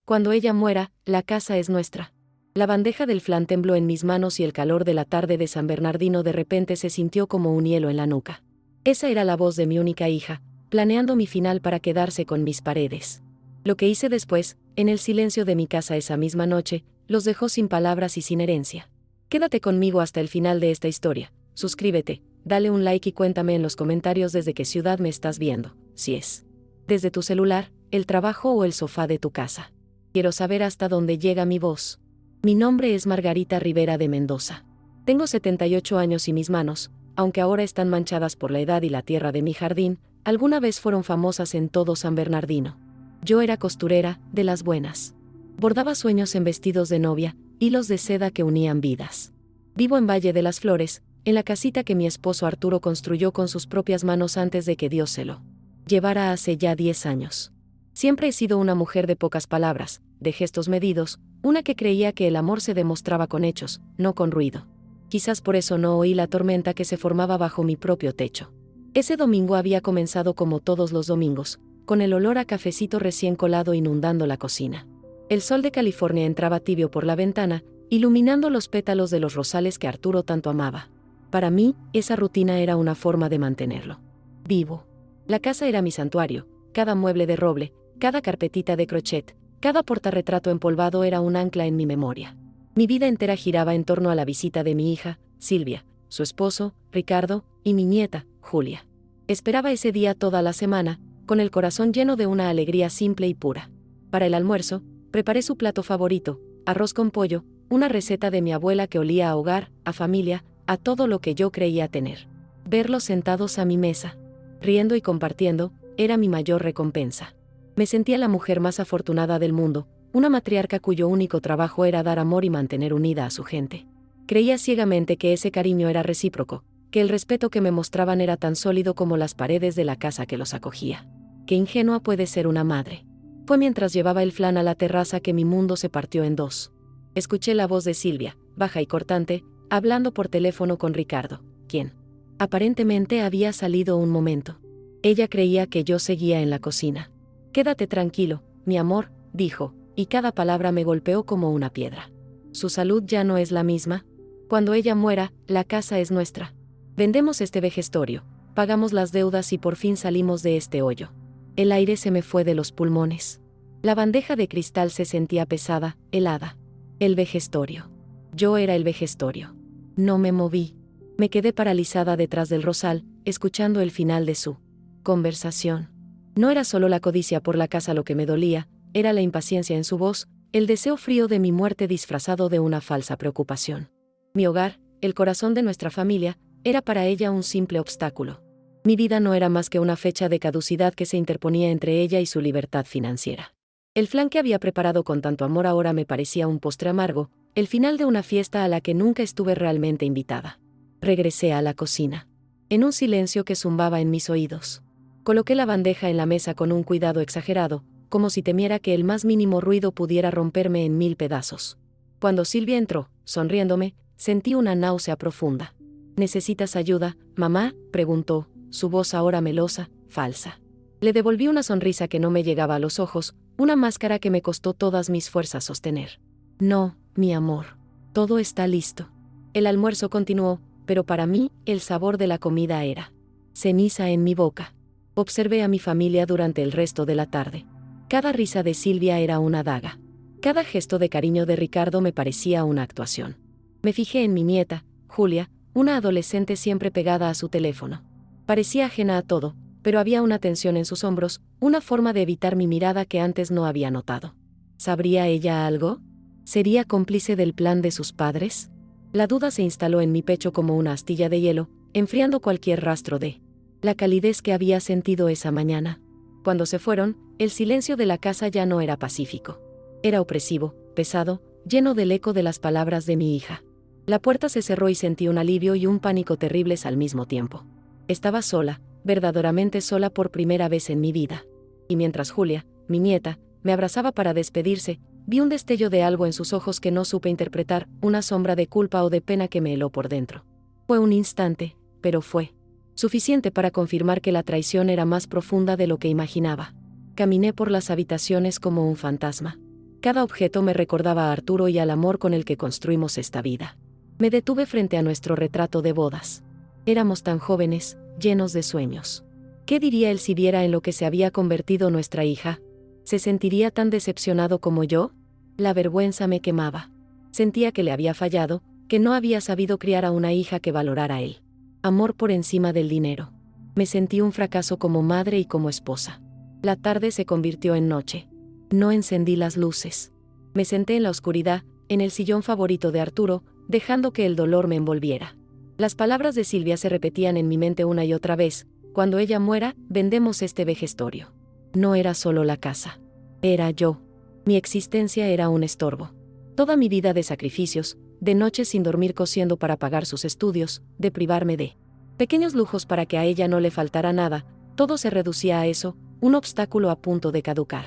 Cuando ella muera, la casa es nuestra. La bandeja del flan tembló en mis manos y el calor de la tarde de San Bernardino de repente se sintió como un hielo en la nuca. Esa era la voz de mi única hija, planeando mi final para quedarse con mis paredes. Lo que hice después, en el silencio de mi casa esa misma noche, los dejó sin palabras y sin herencia. Quédate conmigo hasta el final de esta historia. Suscríbete, dale un like y cuéntame en los comentarios desde qué ciudad me estás viendo, si es desde tu celular, el trabajo o el sofá de tu casa. Quiero saber hasta dónde llega mi voz. Mi nombre es Margarita Rivera de Mendoza. Tengo 78 años y mis manos, aunque ahora están manchadas por la edad y la tierra de mi jardín, alguna vez fueron famosas en todo San Bernardino. Yo era costurera, de las buenas. Bordaba sueños en vestidos de novia, hilos de seda que unían vidas. Vivo en Valle de las Flores, en la casita que mi esposo Arturo construyó con sus propias manos antes de que Dios se lo llevara hace ya 10 años. Siempre he sido una mujer de pocas palabras, de gestos medidos, una que creía que el amor se demostraba con hechos, no con ruido. Quizás por eso no oí la tormenta que se formaba bajo mi propio techo. Ese domingo había comenzado como todos los domingos, con el olor a cafecito recién colado inundando la cocina. El sol de California entraba tibio por la ventana, iluminando los pétalos de los rosales que Arturo tanto amaba. Para mí, esa rutina era una forma de mantenerlo vivo. La casa era mi santuario, cada mueble de roble, cada carpetita de crochet, cada portarretrato empolvado era un ancla en mi memoria. Mi vida entera giraba en torno a la visita de mi hija, Silvia, su esposo, Ricardo, y mi nieta, Julia. Esperaba ese día toda la semana, con el corazón lleno de una alegría simple y pura. Para el almuerzo, preparé su plato favorito, arroz con pollo, una receta de mi abuela que olía a hogar, a familia, a todo lo que yo creía tener. Verlos sentados a mi mesa, riendo y compartiendo, era mi mayor recompensa. Me sentía la mujer más afortunada del mundo, una matriarca cuyo único trabajo era dar amor y mantener unida a su gente. Creía ciegamente que ese cariño era recíproco, que el respeto que me mostraban era tan sólido como las paredes de la casa que los acogía. Qué ingenua puede ser una madre. Fue mientras llevaba el flan a la terraza que mi mundo se partió en dos. Escuché la voz de Silvia, baja y cortante, hablando por teléfono con Ricardo, quien aparentemente había salido un momento. Ella creía que yo seguía en la cocina. Quédate tranquilo, mi amor, dijo, y cada palabra me golpeó como una piedra. Su salud ya no es la misma. Cuando ella muera, la casa es nuestra. Vendemos este vejestorio, pagamos las deudas y por fin salimos de este hoyo. El aire se me fue de los pulmones. La bandeja de cristal se sentía pesada, helada. El vejestorio. Yo era el vejestorio. No me moví. Me quedé paralizada detrás del rosal, escuchando el final de su conversación. No era solo la codicia por la casa lo que me dolía, era la impaciencia en su voz, el deseo frío de mi muerte disfrazado de una falsa preocupación. Mi hogar, el corazón de nuestra familia, era para ella un simple obstáculo. Mi vida no era más que una fecha de caducidad que se interponía entre ella y su libertad financiera. El flan que había preparado con tanto amor ahora me parecía un postre amargo, el final de una fiesta a la que nunca estuve realmente invitada. Regresé a la cocina. En un silencio que zumbaba en mis oídos. Coloqué la bandeja en la mesa con un cuidado exagerado, como si temiera que el más mínimo ruido pudiera romperme en 1000 pedazos. Cuando Silvia entró, sonriéndome, sentí una náusea profunda. ¿Necesitas ayuda, mamá?, preguntó, su voz ahora melosa, falsa. Le devolví una sonrisa que no me llegaba a los ojos, una máscara que me costó todas mis fuerzas sostener. No, mi amor. Todo está listo. El almuerzo continuó, pero para mí, el sabor de la comida era ceniza en mi boca. Observé a mi familia durante el resto de la tarde. Cada risa de Silvia era una daga. Cada gesto de cariño de Ricardo me parecía una actuación. Me fijé en mi nieta, Julia, una adolescente siempre pegada a su teléfono. Parecía ajena a todo, pero había una tensión en sus hombros, una forma de evitar mi mirada que antes no había notado. ¿Sabría ella algo? ¿Sería cómplice del plan de sus padres? La duda se instaló en mi pecho como una astilla de hielo, enfriando cualquier rastro de la calidez que había sentido esa mañana. Cuando se fueron, el silencio de la casa ya no era pacífico. Era opresivo, pesado, lleno del eco de las palabras de mi hija. La puerta se cerró y sentí un alivio y un pánico terribles al mismo tiempo. Estaba sola, verdaderamente sola por primera vez en mi vida. Y mientras Julia, mi nieta, me abrazaba para despedirse, vi un destello de algo en sus ojos que no supe interpretar, una sombra de culpa o de pena que me heló por dentro. Fue un instante, pero fue suficiente para confirmar que la traición era más profunda de lo que imaginaba. Caminé por las habitaciones como un fantasma. Cada objeto me recordaba a Arturo y al amor con el que construimos esta vida. Me detuve frente a nuestro retrato de bodas. Éramos tan jóvenes, llenos de sueños. ¿Qué diría él si viera en lo que se había convertido nuestra hija? ¿Se sentiría tan decepcionado como yo? La vergüenza me quemaba. Sentía que le había fallado, que no había sabido criar a una hija que valorara a él. Amor por encima del dinero. Me sentí un fracaso como madre y como esposa. La tarde se convirtió en noche. No encendí las luces. Me senté en la oscuridad, en el sillón favorito de Arturo, dejando que el dolor me envolviera. Las palabras de Silvia se repetían en mi mente una y otra vez: cuando ella muera, vendemos este vejestorio. No era solo la casa. Era yo. Mi existencia era un estorbo. Toda mi vida de sacrificios, de noches sin dormir cosiendo para pagar sus estudios, de privarme de pequeños lujos para que a ella no le faltara nada, todo se reducía a eso, un obstáculo a punto de caducar.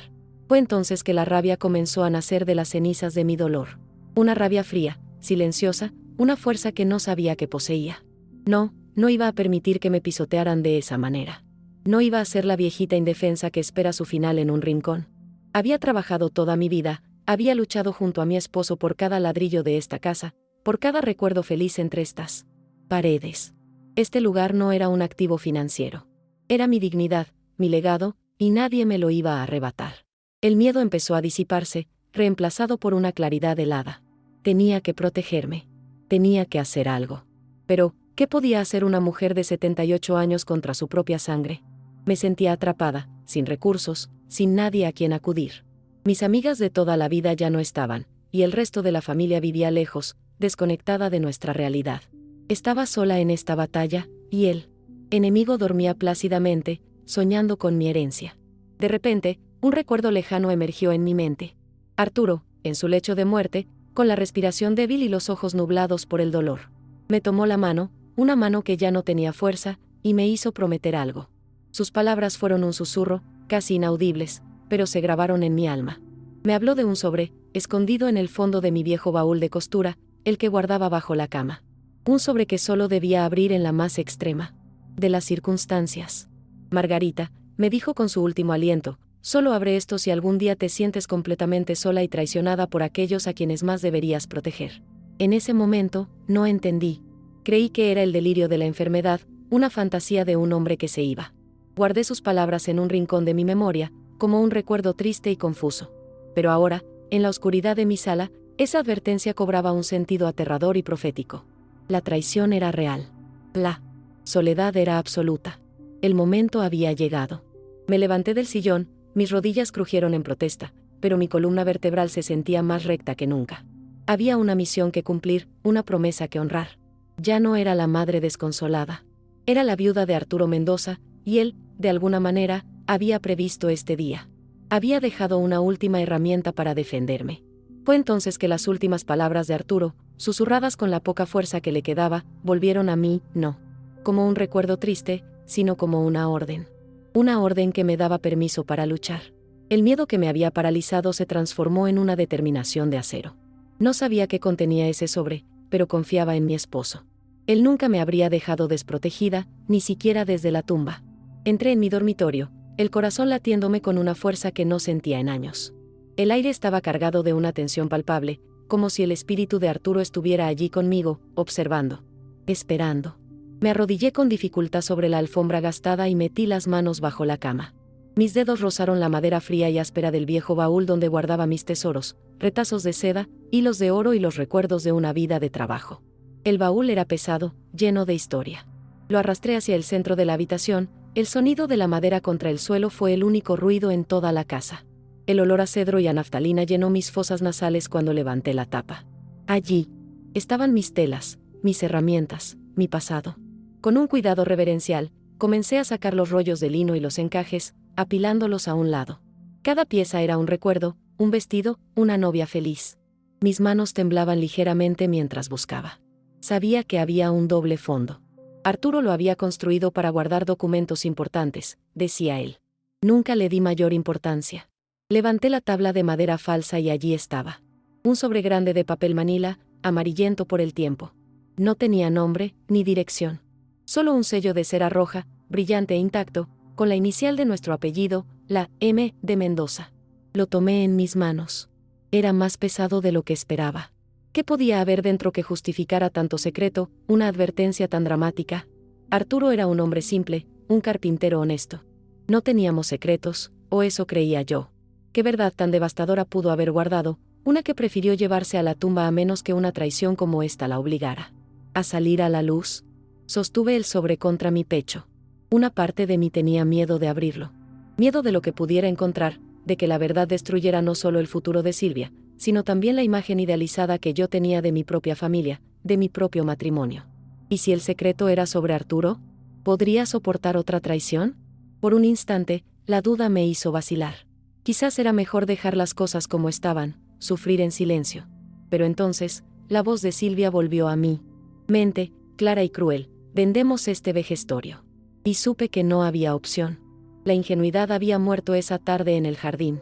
Fue entonces que la rabia comenzó a nacer de las cenizas de mi dolor. Una rabia fría, silenciosa, una fuerza que no sabía que poseía. No iba a permitir que me pisotearan de esa manera. No iba a ser la viejita indefensa que espera su final en un rincón. Había trabajado toda mi vida, había luchado junto a mi esposo por cada ladrillo de esta casa, por cada recuerdo feliz entre estas paredes. Este lugar no era un activo financiero. Era mi dignidad, mi legado, y nadie me lo iba a arrebatar. El miedo empezó a disiparse, reemplazado por una claridad helada. Tenía que protegerme. Tenía que hacer algo. Pero, ¿qué podía hacer una mujer de 78 años contra su propia sangre? Me sentía atrapada, sin recursos, sin nadie a quien acudir. Mis amigas de toda la vida ya no estaban, y el resto de la familia vivía lejos, desconectada de nuestra realidad. Estaba sola en esta batalla, y el enemigo dormía plácidamente, soñando con mi herencia. De repente, un recuerdo lejano emergió en mi mente. Arturo, en su lecho de muerte, con la respiración débil y los ojos nublados por el dolor. Me tomó la mano, una mano que ya no tenía fuerza, y me hizo prometer algo. Sus palabras fueron un susurro, casi inaudibles, pero se grabaron en mi alma. Me habló de un sobre, escondido en el fondo de mi viejo baúl de costura, el que guardaba bajo la cama. Un sobre que solo debía abrir en la más extrema de las circunstancias. Margarita, me dijo con su último aliento, solo abre esto si algún día te sientes completamente sola y traicionada por aquellos a quienes más deberías proteger. En ese momento, no entendí. Creí que era el delirio de la enfermedad, una fantasía de un hombre que se iba. Guardé sus palabras en un rincón de mi memoria, como un recuerdo triste y confuso. Pero ahora, en la oscuridad de mi sala, esa advertencia cobraba un sentido aterrador y profético. La traición era real. La soledad era absoluta. El momento había llegado. Me levanté del sillón, mis rodillas crujieron en protesta, pero mi columna vertebral se sentía más recta que nunca. Había una misión que cumplir, una promesa que honrar. Ya no era la madre desconsolada. Era la viuda de Arturo Mendoza, y él, de alguna manera, había previsto este día. Había dejado una última herramienta para defenderme. Fue entonces que las últimas palabras de Arturo, susurradas con la poca fuerza que le quedaba, volvieron a mí, no como un recuerdo triste, sino como una orden. Una orden que me daba permiso para luchar. El miedo que me había paralizado se transformó en una determinación de acero. No sabía qué contenía ese sobre, pero confiaba en mi esposo. Él nunca me habría dejado desprotegida, ni siquiera desde la tumba. Entré en mi dormitorio, el corazón latiéndome con una fuerza que no sentía en años. El aire estaba cargado de una tensión palpable, como si el espíritu de Arturo estuviera allí conmigo, observando, esperando. Me arrodillé con dificultad sobre la alfombra gastada y metí las manos bajo la cama. Mis dedos rozaron la madera fría y áspera del viejo baúl donde guardaba mis tesoros, retazos de seda, hilos de oro y los recuerdos de una vida de trabajo. El baúl era pesado, lleno de historia. Lo arrastré hacia el centro de la habitación, el sonido de la madera contra el suelo fue el único ruido en toda la casa. El olor a cedro y a naftalina llenó mis fosas nasales cuando levanté la tapa. Allí estaban mis telas, mis herramientas, mi pasado. Con un cuidado reverencial, comencé a sacar los rollos de lino y los encajes, apilándolos a un lado. Cada pieza era un recuerdo, un vestido, una novia feliz. Mis manos temblaban ligeramente mientras buscaba. Sabía que había un doble fondo. Arturo lo había construido para guardar documentos importantes, decía él. Nunca le di mayor importancia. Levanté la tabla de madera falsa y allí estaba. Un sobre grande de papel manila, amarillento por el tiempo. No tenía nombre, ni dirección. Solo un sello de cera roja, brillante e intacto, con la inicial de nuestro apellido, la M de Mendoza. Lo tomé en mis manos. Era más pesado de lo que esperaba. ¿Qué podía haber dentro que justificara tanto secreto, una advertencia tan dramática? Arturo era un hombre simple, un carpintero honesto. No teníamos secretos, o eso creía yo. ¿Qué verdad tan devastadora pudo haber guardado, una que prefirió llevarse a la tumba a menos que una traición como esta la obligara a salir a la luz? Sostuve el sobre contra mi pecho. Una parte de mí tenía miedo de abrirlo. Miedo de lo que pudiera encontrar, de que la verdad destruyera no solo el futuro de Silvia, sino también la imagen idealizada que yo tenía de mi propia familia, de mi propio matrimonio. ¿Y si el secreto era sobre Arturo? ¿Podría soportar otra traición? Por un instante, la duda me hizo vacilar. Quizás era mejor dejar las cosas como estaban, sufrir en silencio. Pero entonces, la voz de Silvia volvió a mí. Mente, clara y cruel, vendemos este vejestorio. Y supe que no había opción. La ingenuidad había muerto esa tarde en el jardín.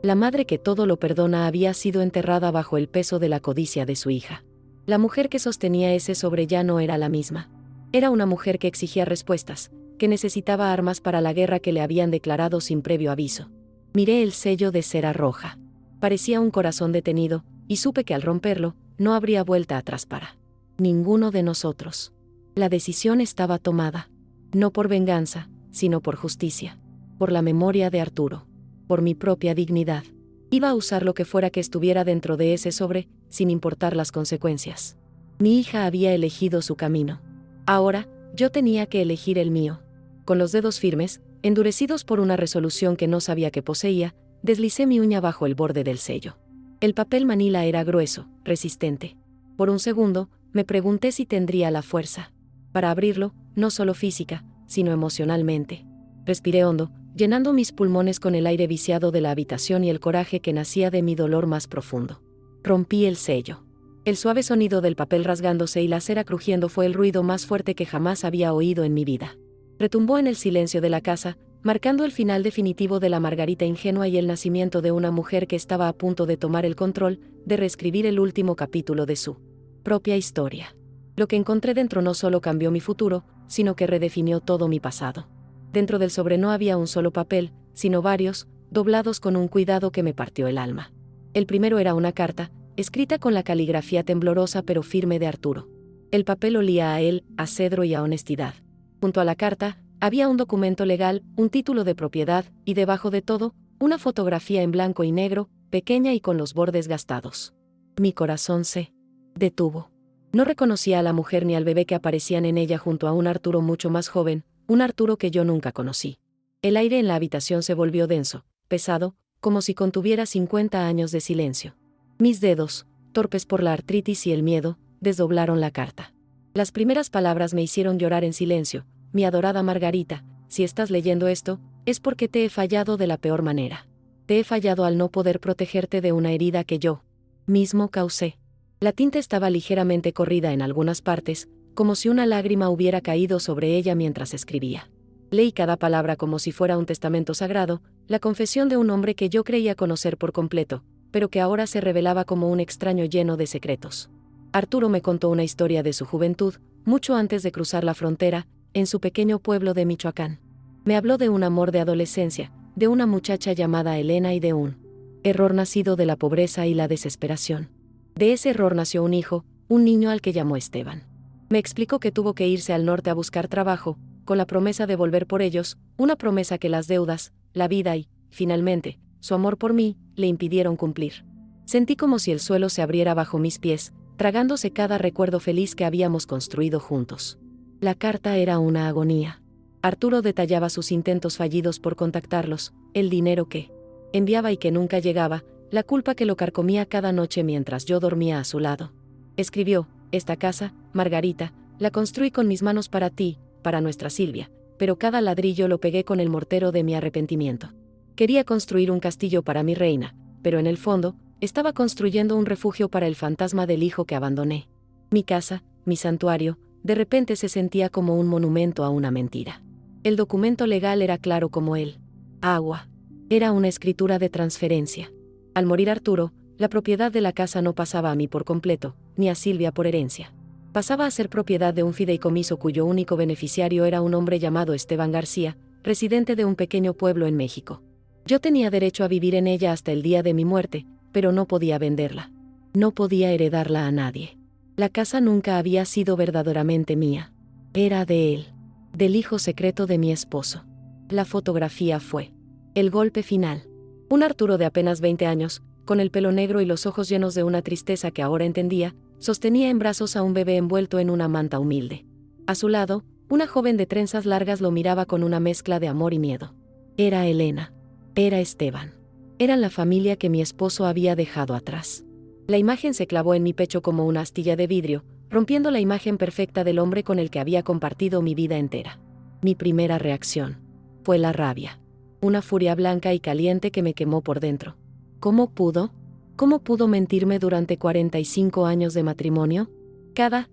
La madre que todo lo perdona había sido enterrada bajo el peso de la codicia de su hija. La mujer que sostenía ese sobre ya no era la misma. Era una mujer que exigía respuestas, que necesitaba armas para la guerra que le habían declarado sin previo aviso. Miré el sello de cera roja. Parecía un corazón detenido, y supe que al romperlo, no habría vuelta atrás para ninguno de nosotros. La decisión estaba tomada. No por venganza, sino por justicia. Por la memoria de Arturo. Por mi propia dignidad. Iba a usar lo que fuera que estuviera dentro de ese sobre, sin importar las consecuencias. Mi hija había elegido su camino. Ahora, yo tenía que elegir el mío. Con los dedos firmes, endurecidos por una resolución que no sabía que poseía, deslicé mi uña bajo el borde del sello. El papel manila era grueso, resistente. Por un segundo, me pregunté si tendría la fuerza para abrirlo, no solo física, sino emocionalmente. Respiré hondo, llenando mis pulmones con el aire viciado de la habitación y el coraje que nacía de mi dolor más profundo. Rompí el sello. El suave sonido del papel rasgándose y la cera crujiendo fue el ruido más fuerte que jamás había oído en mi vida. Retumbó en el silencio de la casa, marcando el final definitivo de la Margarita ingenua y el nacimiento de una mujer que estaba a punto de tomar el control, de reescribir el último capítulo de su propia historia. Lo que encontré dentro no solo cambió mi futuro, sino que redefinió todo mi pasado. Dentro del sobre no había un solo papel, sino varios, doblados con un cuidado que me partió el alma. El primero era una carta, escrita con la caligrafía temblorosa pero firme de Arturo. El papel olía a él, a cedro y a honestidad. Junto a la carta, había un documento legal, un título de propiedad, y debajo de todo, una fotografía en blanco y negro, pequeña y con los bordes gastados. Mi corazón se detuvo. No reconocía a la mujer ni al bebé que aparecían en ella junto a un Arturo mucho más joven, un Arturo que yo nunca conocí. El aire en la habitación se volvió denso, pesado, como si contuviera 50 años de silencio. Mis dedos, torpes por la artritis y el miedo, desdoblaron la carta. Las primeras palabras me hicieron llorar en silencio. Mi adorada Margarita, si estás leyendo esto, es porque te he fallado de la peor manera. Te he fallado al no poder protegerte de una herida que yo mismo causé. La tinta estaba ligeramente corrida en algunas partes, como si una lágrima hubiera caído sobre ella mientras escribía. Leí cada palabra como si fuera un testamento sagrado, la confesión de un hombre que yo creía conocer por completo, pero que ahora se revelaba como un extraño lleno de secretos. Arturo me contó una historia de su juventud, mucho antes de cruzar la frontera, en su pequeño pueblo de Michoacán. Me habló de un amor de adolescencia, de una muchacha llamada Elena y de un error nacido de la pobreza y la desesperación. De ese error nació un hijo, un niño al que llamó Esteban. Me explicó que tuvo que irse al norte a buscar trabajo, con la promesa de volver por ellos, una promesa que las deudas, la vida y, finalmente, su amor por mí, le impidieron cumplir. Sentí como si el suelo se abriera bajo mis pies, tragándose cada recuerdo feliz que habíamos construido juntos. La carta era una agonía. Arturo detallaba sus intentos fallidos por contactarlos, el dinero que enviaba y que nunca llegaba, la culpa que lo carcomía cada noche mientras yo dormía a su lado. Escribió: esta casa, Margarita, la construí con mis manos para ti, para nuestra Silvia, pero cada ladrillo lo pegué con el mortero de mi arrepentimiento. Quería construir un castillo para mi reina, pero en el fondo, estaba construyendo un refugio para el fantasma del hijo que abandoné. Mi casa, mi santuario, de repente se sentía como un monumento a una mentira. El documento legal era claro como el agua. Era una escritura de transferencia. Al morir Arturo, la propiedad de la casa no pasaba a mí por completo, ni a Silvia por herencia. Pasaba a ser propiedad de un fideicomiso cuyo único beneficiario era un hombre llamado Esteban García, residente de un pequeño pueblo en México. Yo tenía derecho a vivir en ella hasta el día de mi muerte, pero no podía venderla. No podía heredarla a nadie. La casa nunca había sido verdaderamente mía. Era de él, del hijo secreto de mi esposo. La fotografía fue el golpe final. Un Arturo de apenas 20 años, con el pelo negro y los ojos llenos de una tristeza que ahora entendía, sostenía en brazos a un bebé envuelto en una manta humilde. A su lado, una joven de trenzas largas lo miraba con una mezcla de amor y miedo. Era Elena. Era Esteban. Eran la familia que mi esposo había dejado atrás. La imagen se clavó en mi pecho como una astilla de vidrio, rompiendo la imagen perfecta del hombre con el que había compartido mi vida entera. Mi primera reacción fue la rabia. Una furia blanca y caliente que me quemó por dentro. ¿Cómo pudo? ¿Cómo pudo mentirme durante 45 años de matrimonio?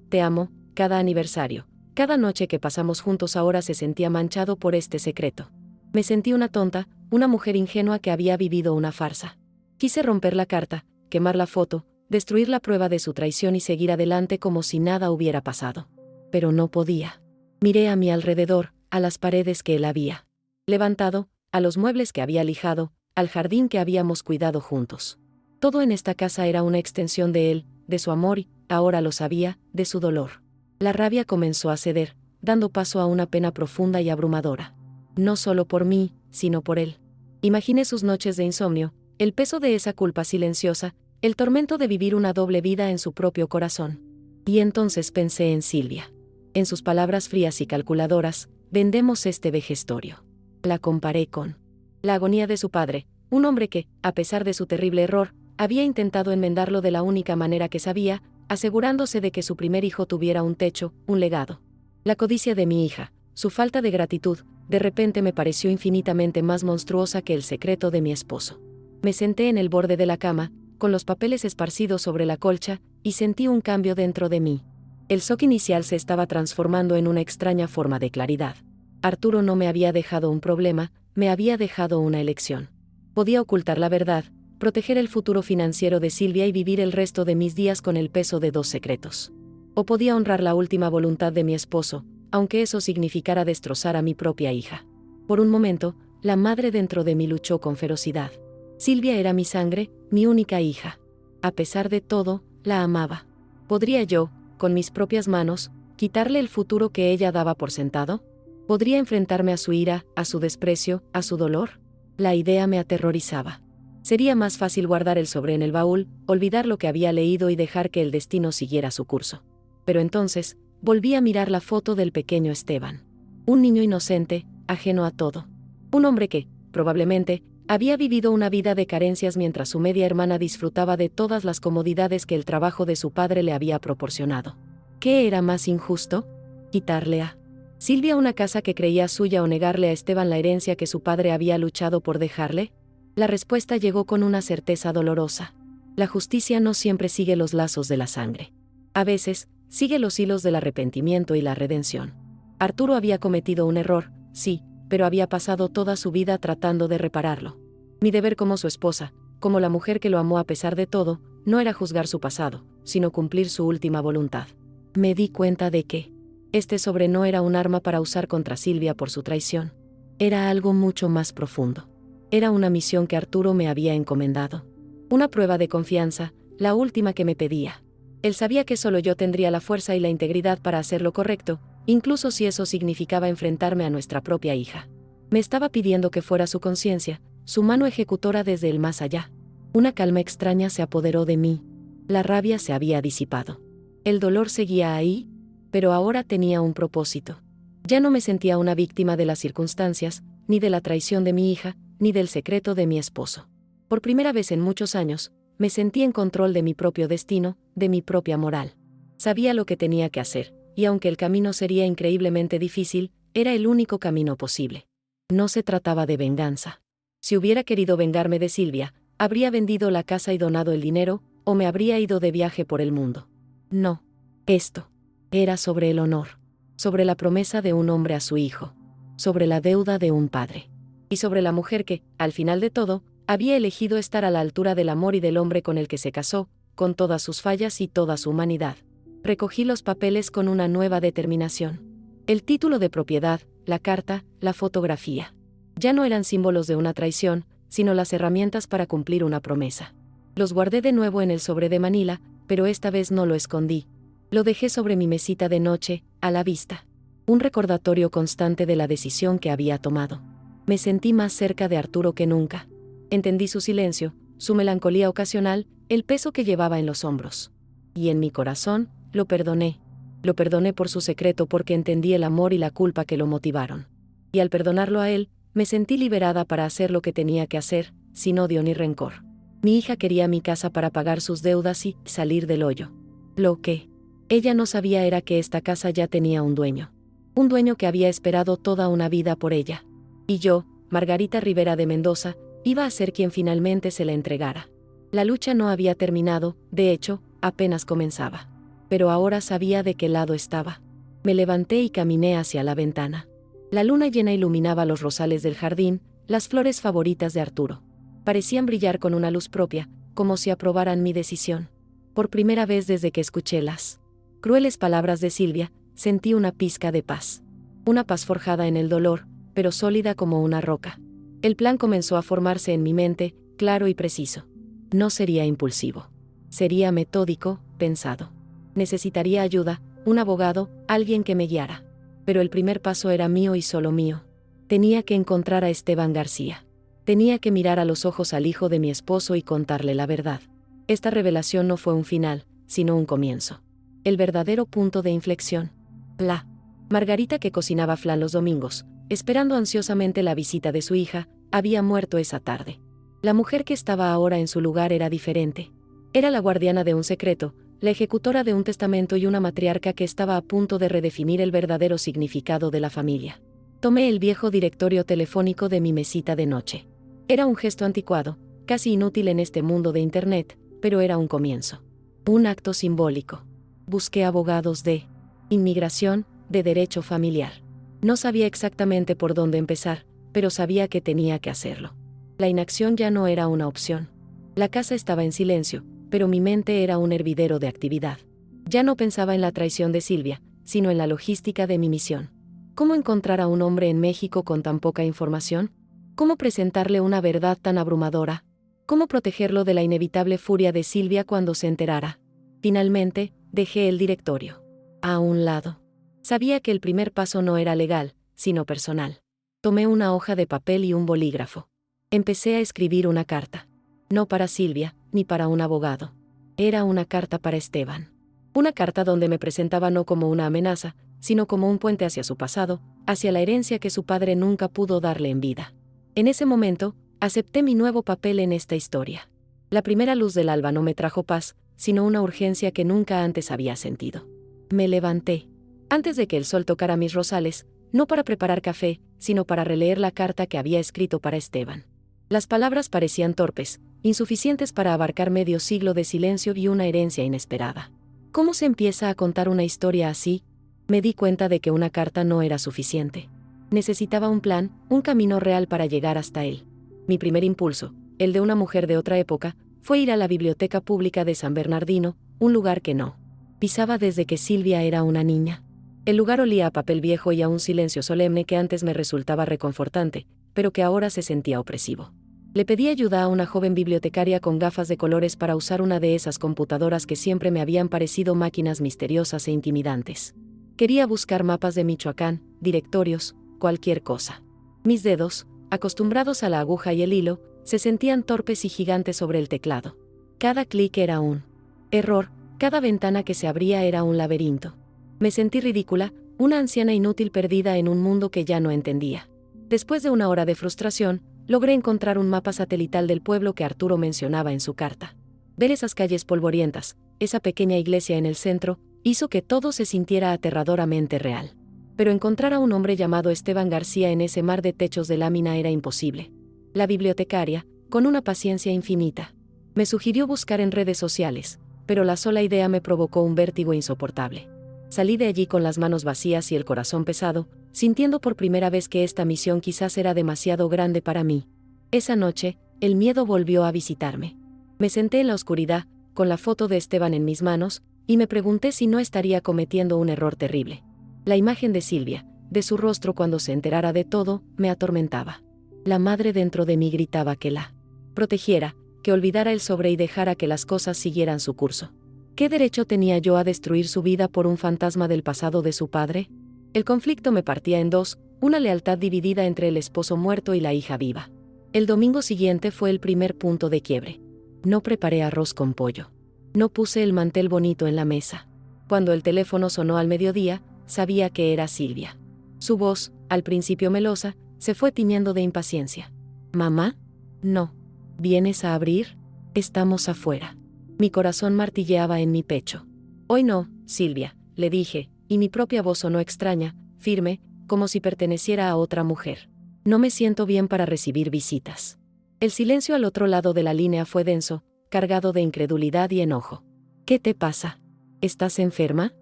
Te amo, cada aniversario, cada noche que pasamos juntos ahora se sentía manchado por este secreto. Me sentí una tonta, una mujer ingenua que había vivido una farsa. Quise romper la carta, quemar la foto, destruir la prueba de su traición y seguir adelante como si nada hubiera pasado. Pero no podía. Miré a mi alrededor, a las paredes que él había levantado, a los muebles que había lijado, al jardín que habíamos cuidado juntos. Todo en esta casa era una extensión de él, de su amor y, ahora lo sabía, de su dolor. La rabia comenzó a ceder, dando paso a una pena profunda y abrumadora. No solo por mí, sino por él. Imaginé sus noches de insomnio, el peso de esa culpa silenciosa, el tormento de vivir una doble vida en su propio corazón. Y entonces pensé en Silvia. En sus palabras frías y calculadoras, vendemos este vejestorio. La comparé con la agonía de su padre, un hombre que, a pesar de su terrible error, había intentado enmendarlo de la única manera que sabía, asegurándose de que su primer hijo tuviera un techo, un legado. La codicia de mi hija, su falta de gratitud, de repente me pareció infinitamente más monstruosa que el secreto de mi esposo. Me senté en el borde de la cama, con los papeles esparcidos sobre la colcha, y sentí un cambio dentro de mí. El shock inicial se estaba transformando en una extraña forma de claridad. Arturo no me había dejado un problema, me había dejado una elección. Podía ocultar la verdad, proteger el futuro financiero de Silvia y vivir el resto de mis días con el peso de 2 secretos. O podía honrar la última voluntad de mi esposo, aunque eso significara destrozar a mi propia hija. Por un momento, la madre dentro de mí luchó con ferocidad. Silvia era mi sangre, mi única hija. A pesar de todo, la amaba. ¿Podría yo, con mis propias manos, quitarle el futuro que ella daba por sentado? ¿Podría enfrentarme a su ira, a su desprecio, a su dolor? La idea me aterrorizaba. Sería más fácil guardar el sobre en el baúl, olvidar lo que había leído y dejar que el destino siguiera su curso. Pero entonces, volví a mirar la foto del pequeño Esteban. Un niño inocente, ajeno a todo. Un hombre que, probablemente, había vivido una vida de carencias mientras su media hermana disfrutaba de todas las comodidades que el trabajo de su padre le había proporcionado. ¿Qué era más injusto? Quitarle a Silvia una casa que creía suya o negarle a Esteban la herencia que su padre había luchado por dejarle. La respuesta llegó con una certeza dolorosa. La justicia no siempre sigue los lazos de la sangre. A veces, sigue los hilos del arrepentimiento y la redención. Arturo había cometido un error, sí, pero había pasado toda su vida tratando de repararlo. Mi deber como su esposa, como la mujer que lo amó a pesar de todo, no era juzgar su pasado, sino cumplir su última voluntad. Me di cuenta de que este sobre no era un arma para usar contra Silvia por su traición. Era algo mucho más profundo. Era una misión que Arturo me había encomendado. Una prueba de confianza, la última que me pedía. Él sabía que solo yo tendría la fuerza y la integridad para hacer lo correcto, incluso si eso significaba enfrentarme a nuestra propia hija. Me estaba pidiendo que fuera su conciencia, su mano ejecutora desde el más allá. Una calma extraña se apoderó de mí. La rabia se había disipado. El dolor seguía ahí, pero ahora tenía un propósito. Ya no me sentía una víctima de las circunstancias, ni de la traición de mi hija, ni del secreto de mi esposo. Por primera vez en muchos años, me sentí en control de mi propio destino, de mi propia moral. Sabía lo que tenía que hacer, y aunque el camino sería increíblemente difícil, era el único camino posible. No se trataba de venganza. Si hubiera querido vengarme de Silvia, habría vendido la casa y donado el dinero, o me habría ido de viaje por el mundo. No. Esto era sobre el honor, sobre la promesa de un hombre a su hijo, sobre la deuda de un padre, y sobre la mujer que, al final de todo, había elegido estar a la altura del amor y del hombre con el que se casó, con todas sus fallas y toda su humanidad. Recogí los papeles con una nueva determinación. El título de propiedad, la carta, la fotografía. Ya no eran símbolos de una traición, sino las herramientas para cumplir una promesa. Los guardé de nuevo en el sobre de Manila, pero esta vez no lo escondí. Lo dejé sobre mi mesita de noche, a la vista. Un recordatorio constante de la decisión que había tomado. Me sentí más cerca de Arturo que nunca. Entendí su silencio, su melancolía ocasional, el peso que llevaba en los hombros. Y en mi corazón, lo perdoné. Lo perdoné por su secreto porque entendí el amor y la culpa que lo motivaron. Y al perdonarlo a él, me sentí liberada para hacer lo que tenía que hacer, sin odio ni rencor. Mi hija quería mi casa para pagar sus deudas y salir del hoyo. Lo que ella no sabía era que esta casa ya tenía un dueño. Un dueño que había esperado toda una vida por ella. Y yo, Margarita Rivera de Mendoza, iba a ser quien finalmente se la entregara. La lucha no había terminado, de hecho, apenas comenzaba. Pero ahora sabía de qué lado estaba. Me levanté y caminé hacia la ventana. La luna llena iluminaba los rosales del jardín, las flores favoritas de Arturo. Parecían brillar con una luz propia, como si aprobaran mi decisión. Por primera vez desde que escuché las crueles palabras de Silvia, sentí una pizca de paz. Una paz forjada en el dolor, pero sólida como una roca. El plan comenzó a formarse en mi mente, claro y preciso. No sería impulsivo. Sería metódico, pensado. Necesitaría ayuda, un abogado, alguien que me guiara. Pero el primer paso era mío y solo mío. Tenía que encontrar a Esteban García. Tenía que mirar a los ojos al hijo de mi esposo y contarle la verdad. Esta revelación no fue un final, sino un comienzo. El verdadero punto de inflexión. La Margarita, que cocinaba flan los domingos, esperando ansiosamente la visita de su hija, había muerto esa tarde. La mujer que estaba ahora en su lugar era diferente. Era la guardiana de un secreto, la ejecutora de un testamento y una matriarca que estaba a punto de redefinir el verdadero significado de la familia. Tomé el viejo directorio telefónico de mi mesita de noche. Era un gesto anticuado, casi inútil en este mundo de Internet, pero era un comienzo. Un acto simbólico. Busqué abogados de inmigración, de derecho familiar. No sabía exactamente por dónde empezar, pero sabía que tenía que hacerlo. La inacción ya no era una opción. La casa estaba en silencio, pero mi mente era un hervidero de actividad. Ya no pensaba en la traición de Silvia, sino en la logística de mi misión. ¿Cómo encontrar a un hombre en México con tan poca información? ¿Cómo presentarle una verdad tan abrumadora? ¿Cómo protegerlo de la inevitable furia de Silvia cuando se enterara? Finalmente, dejé el directorio a un lado. Sabía que el primer paso no era legal, sino personal. Tomé una hoja de papel y un bolígrafo. Empecé a escribir una carta. No para Silvia, ni para un abogado. Era una carta para Esteban. Una carta donde me presentaba no como una amenaza, sino como un puente hacia su pasado, hacia la herencia que su padre nunca pudo darle en vida. En ese momento, acepté mi nuevo papel en esta historia. La primera luz del alba no me trajo paz, sino una urgencia que nunca antes había sentido. Me levanté. Antes de que el sol tocara mis rosales, no para preparar café, sino para releer la carta que había escrito para Esteban. Las palabras parecían torpes, insuficientes para abarcar medio siglo de silencio y una herencia inesperada. ¿Cómo se empieza a contar una historia así? Me di cuenta de que una carta no era suficiente. Necesitaba un plan, un camino real para llegar hasta él. Mi primer impulso, el de una mujer de otra época, fue ir a la Biblioteca Pública de San Bernardino, un lugar que no pisaba desde que Silvia era una niña. El lugar olía a papel viejo y a un silencio solemne que antes me resultaba reconfortante, pero que ahora se sentía opresivo. Le pedí ayuda a una joven bibliotecaria con gafas de colores para usar una de esas computadoras que siempre me habían parecido máquinas misteriosas e intimidantes. Quería buscar mapas de Michoacán, directorios, cualquier cosa. Mis dedos, acostumbrados a la aguja y el hilo, se sentían torpes y gigantes sobre el teclado. Cada clic era un error, cada ventana que se abría era un laberinto. Me sentí ridícula, una anciana inútil perdida en un mundo que ya no entendía. Después de una hora de frustración, logré encontrar un mapa satelital del pueblo que Arturo mencionaba en su carta. Ver esas calles polvorientas, esa pequeña iglesia en el centro, hizo que todo se sintiera aterradoramente real. Pero encontrar a un hombre llamado Esteban García en ese mar de techos de lámina era imposible. La bibliotecaria, con una paciencia infinita, me sugirió buscar en redes sociales, pero la sola idea me provocó un vértigo insoportable. Salí de allí con las manos vacías y el corazón pesado, sintiendo por primera vez que esta misión quizás era demasiado grande para mí. Esa noche, el miedo volvió a visitarme. Me senté en la oscuridad, con la foto de Esteban en mis manos, y me pregunté si no estaría cometiendo un error terrible. La imagen de Silvia, de su rostro cuando se enterara de todo, me atormentaba. La madre dentro de mí gritaba que la protegiera, que olvidara el sobre y dejara que las cosas siguieran su curso. ¿Qué derecho tenía yo a destruir su vida por un fantasma del pasado de su padre? El conflicto me partía en dos, una lealtad dividida entre el esposo muerto y la hija viva. El domingo siguiente fue el primer punto de quiebre. No preparé arroz con pollo. No puse el mantel bonito en la mesa. Cuando el teléfono sonó al mediodía, sabía que era Silvia. Su voz, al principio melosa, se fue tiñendo de impaciencia. ¿Mamá? No. ¿Vienes a abrir? Estamos afuera. Mi corazón martilleaba en mi pecho. Hoy no, Silvia, le dije, y mi propia voz sonó extraña, firme, como si perteneciera a otra mujer. No me siento bien para recibir visitas. El silencio al otro lado de la línea fue denso, cargado de incredulidad y enojo. ¿Qué te pasa? ¿Estás enferma?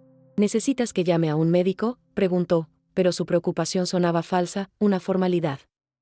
¿Necesitas que llame a un médico?, preguntó, pero su preocupación sonaba falsa, una formalidad.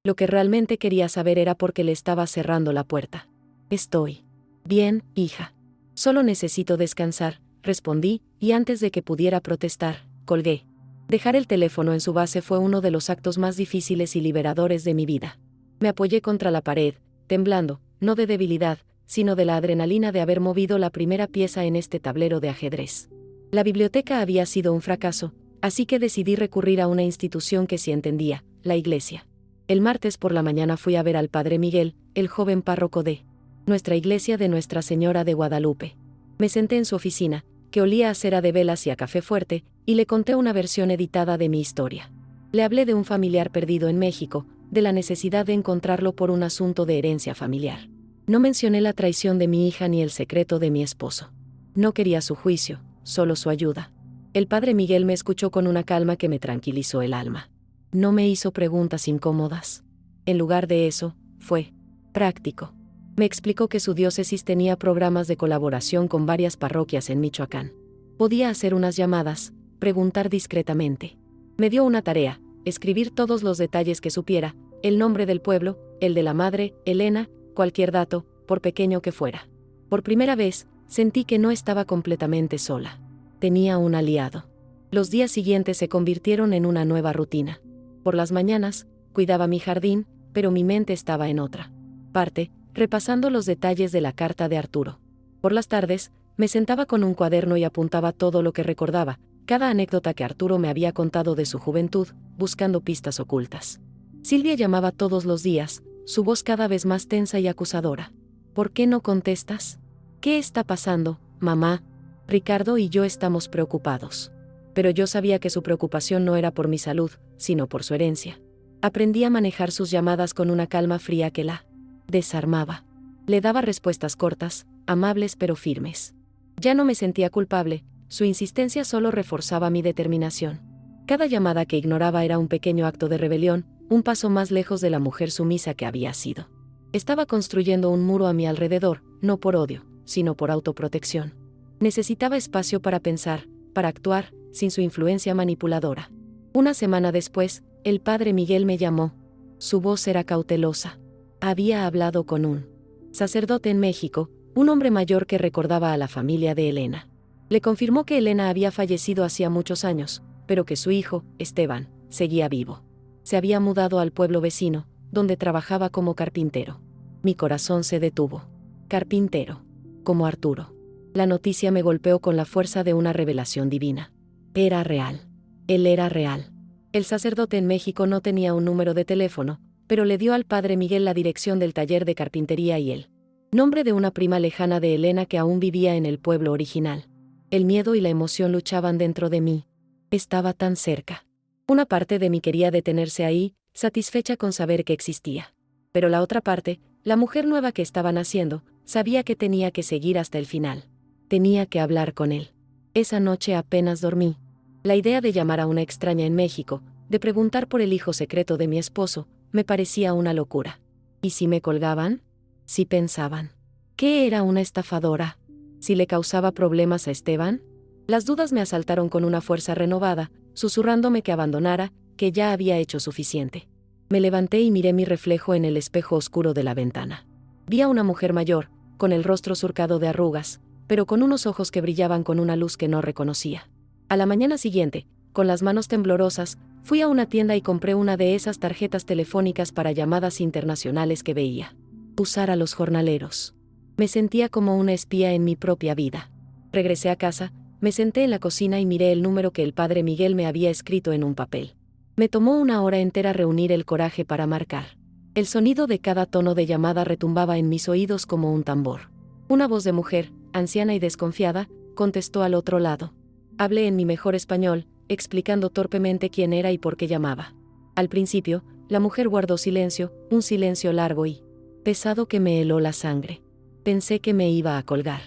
Lo que realmente quería saber era por qué le estaba cerrando la puerta. Estoy bien, hija. Solo necesito descansar, respondí, y antes de que pudiera protestar, colgué. Dejar el teléfono en su base fue uno de los actos más difíciles y liberadores de mi vida. Me apoyé contra la pared, temblando, no de debilidad, sino de la adrenalina de haber movido la primera pieza en este tablero de ajedrez. La biblioteca había sido un fracaso, así que decidí recurrir a una institución que sí entendía, la iglesia. El martes por la mañana fui a ver al padre Miguel, el joven párroco de nuestra iglesia de Nuestra Señora de Guadalupe. Me senté en su oficina, que olía a cera de velas y a café fuerte, y le conté una versión editada de mi historia. Le hablé de un familiar perdido en México, de la necesidad de encontrarlo por un asunto de herencia familiar. No mencioné la traición de mi hija ni el secreto de mi esposo. No quería su juicio, solo su ayuda. El padre Miguel me escuchó con una calma que me tranquilizó el alma. No me hizo preguntas incómodas. En lugar de eso, fue práctico. Me explicó que su diócesis tenía programas de colaboración con varias parroquias en Michoacán. Podía hacer unas llamadas, preguntar discretamente. Me dio una tarea, escribir todos los detalles que supiera, el nombre del pueblo, el de la madre, Elena, cualquier dato, por pequeño que fuera. Por primera vez, sentí que no estaba completamente sola. Tenía un aliado. Los días siguientes se convirtieron en una nueva rutina. Por las mañanas, cuidaba mi jardín, pero mi mente estaba en otra parte, repasando los detalles de la carta de Arturo. Por las tardes, me sentaba con un cuaderno y apuntaba todo lo que recordaba, cada anécdota que Arturo me había contado de su juventud, buscando pistas ocultas. Silvia llamaba todos los días, su voz cada vez más tensa y acusadora. ¿Por qué no contestas? ¿Qué está pasando, mamá? Ricardo y yo estamos preocupados. Pero yo sabía que su preocupación no era por mi salud, sino por su herencia. Aprendí a manejar sus llamadas con una calma fría que la desarmaba. Le daba respuestas cortas, amables pero firmes. Ya no me sentía culpable, su insistencia solo reforzaba mi determinación. Cada llamada que ignoraba era un pequeño acto de rebelión, un paso más lejos de la mujer sumisa que había sido. Estaba construyendo un muro a mi alrededor, no por odio, sino por autoprotección. Necesitaba espacio para pensar, para actuar, sin su influencia manipuladora. Una semana después, el padre Miguel me llamó. Su voz era cautelosa. Había hablado con un sacerdote en México, un hombre mayor que recordaba a la familia de Elena. Le confirmó que Elena había fallecido hacía muchos años, pero que su hijo, Esteban, seguía vivo. Se había mudado al pueblo vecino, donde trabajaba como carpintero. Mi corazón se detuvo. Carpintero. Como Arturo. La noticia me golpeó con la fuerza de una revelación divina. Era real. Él era real. El sacerdote en México no tenía un número de teléfono, pero le dio al padre Miguel la dirección del taller de carpintería y el nombre de una prima lejana de Elena que aún vivía en el pueblo original. El miedo y la emoción luchaban dentro de mí. Estaba tan cerca. Una parte de mí quería detenerse ahí, satisfecha con saber que existía. Pero la otra parte, la mujer nueva que estaba naciendo, sabía que tenía que seguir hasta el final. Tenía que hablar con él. Esa noche apenas dormí. La idea de llamar a una extraña en México, de preguntar por el hijo secreto de mi esposo, me parecía una locura. ¿Y si me colgaban? Si pensaban que era una estafadora. ¿Si le causaba problemas a Esteban? Las dudas me asaltaron con una fuerza renovada, susurrándome que abandonara, que ya había hecho suficiente. Me levanté y miré mi reflejo en el espejo oscuro de la ventana. Vi a una mujer mayor, con el rostro surcado de arrugas, pero con unos ojos que brillaban con una luz que no reconocía. A la mañana siguiente, con las manos temblorosas, fui a una tienda y compré una de esas tarjetas telefónicas para llamadas internacionales que veía usar a los jornaleros. Me sentía como una espía en mi propia vida. Regresé a casa, me senté en la cocina y miré el número que el padre Miguel me había escrito en un papel. Me tomó una hora entera reunir el coraje para marcar. El sonido de cada tono de llamada retumbaba en mis oídos como un tambor. Una voz de mujer, anciana y desconfiada, contestó al otro lado. Hablé en mi mejor español, explicando torpemente quién era y por qué llamaba. Al principio, la mujer guardó silencio, un silencio largo y pesado que me heló la sangre. Pensé que me iba a colgar.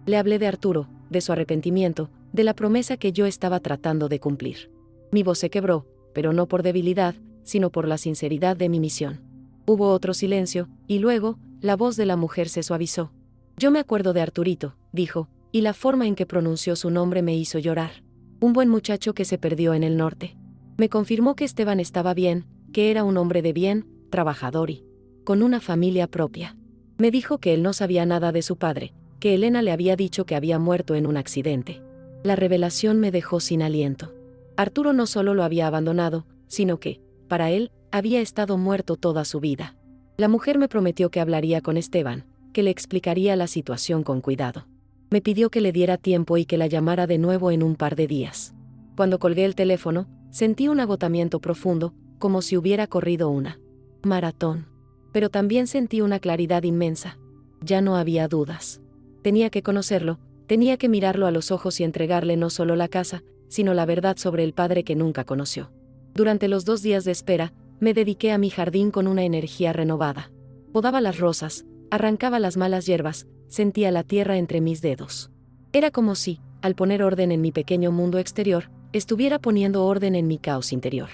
Le hablé de Arturo, de su arrepentimiento, de la promesa que yo estaba tratando de cumplir. Mi voz se quebró, pero no por debilidad, sino por la sinceridad de mi misión. Hubo otro silencio, y luego, la voz de la mujer se suavizó. Yo me acuerdo de Arturito, dijo, y la forma en que pronunció su nombre me hizo llorar. Un buen muchacho que se perdió en el norte. Me confirmó que Esteban estaba bien, que era un hombre de bien, trabajador y con una familia propia. Me dijo que él no sabía nada de su padre, que Elena le había dicho que había muerto en un accidente. La revelación me dejó sin aliento. Arturo no solo lo había abandonado, sino que, para él, había estado muerto toda su vida. La mujer me prometió que hablaría con Esteban, que le explicaría la situación con cuidado. Me pidió que le diera tiempo y que la llamara de nuevo en un par de días. Cuando colgué el teléfono, sentí un agotamiento profundo, como si hubiera corrido una maratón. Pero también sentí una claridad inmensa. Ya no había dudas. Tenía que conocerlo, tenía que mirarlo a los ojos y entregarle no solo la casa, sino la verdad sobre el padre que nunca conoció. Durante los 2 días de espera, me dediqué a mi jardín con una energía renovada. Podaba las rosas, arrancaba las malas hierbas, sentía la tierra entre mis dedos. Era como si, al poner orden en mi pequeño mundo exterior, estuviera poniendo orden en mi caos interior.